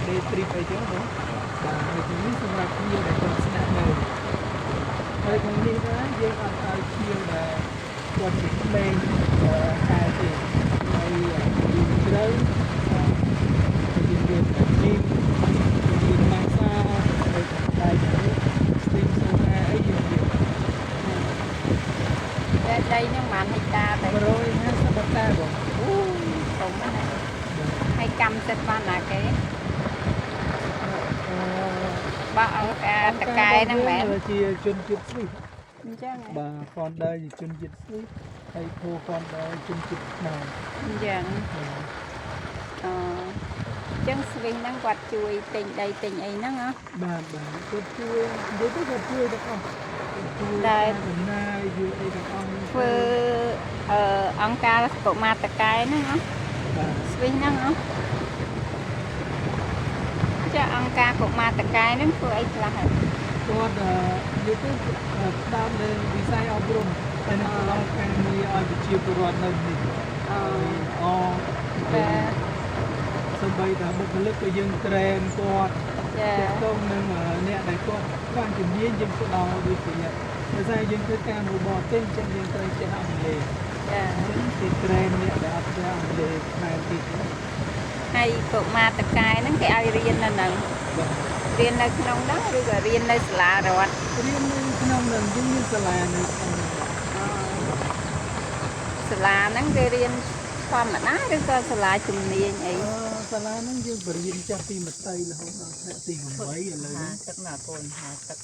day tripអីចឹងបងបាទហើយទីនេះសម្រាប់ភ្ញៀវដែលគាត់ស្នាក់នៅហើយក្នុងនេះដែរយើងអត់ឲ្យភ្ញៀវដែលគាត់ជាក្មេងខែទេហើយយើងត្រូវយើងរៀនជីមរៀនម៉ាសាហើយតែនេះស្ទីមសូណាអីយើងរៀនតែដីនឹងបានហិកតាតែ 150 hecta បង អូធំណាស់ហើយកម្មសិទ្ធិបានណាគេបើអង្គការតកែហ្នឹងមែន ជាជនជាតិស្វីស អញ្ចឹង បាទ founder ជាជនជាតិស្វីសហើយ co-founder ជនជាតិខ្មែរ អញ្ចឹងអញ្ចឹងស្វីសហ្នឹងគាត់ជួយទិញដីទិញអីហ្នឹងហ៎ បាទគាត់ជួយនិយាយទៅគាត់ជួយទាំងអស់ជួយតែចំណាយជួយអីទាំងអស់ធ្វើអង្គការកុមារតកែហ្នឹងហ៎ បាទ ស្វីសហ្នឹងហ៎ចាអង្គការកុមារតកែហ្នឹងធ្វើអីខ្លះហើយ គាត់និយាយទៅផ្ដោតលើវិស័យអប់រំហើយនឹងផ្ដល់ការងារឲ្យប្រជាពលរដ្ឋនៅនេះតែសូម្បីតែបុគ្គលិកក៏យើងត្រេនគាត់ទាក់ទងនឹងអ្នកដែលគាត់បានជំនាញយើងផ្ដល់ដូចជាដោយសារយើងធ្វើការរបរទេសអញ្ចឹងយើងត្រូវចេះអង់គ្លេសចាអញ្ចឹងគេត្រេនអ្នកដែលអត់ចេះអង់គ្លេសខ្មែរតិច ហើយកុមារតកែហ្នឹងគេឲ្យរៀននៅហ្នឹងរៀននៅក្នុងហ្នឹងឬក៏រៀននៅសាលារដ្ឋរៀននៅក្នុងហ្នឹងយើងមានសាលានៅក្នុងសាលាហ្នឹងគេរៀនធម្មតាឬក៏សាលាជំនាញអីសាលាហ្នឹងយើងបរៀនចាប់ពីមត្តេយ្យរហូតដល់ថ្នាក់ទី8ឥឡូវហ្នឹងទឹកណាកូនហាទឹក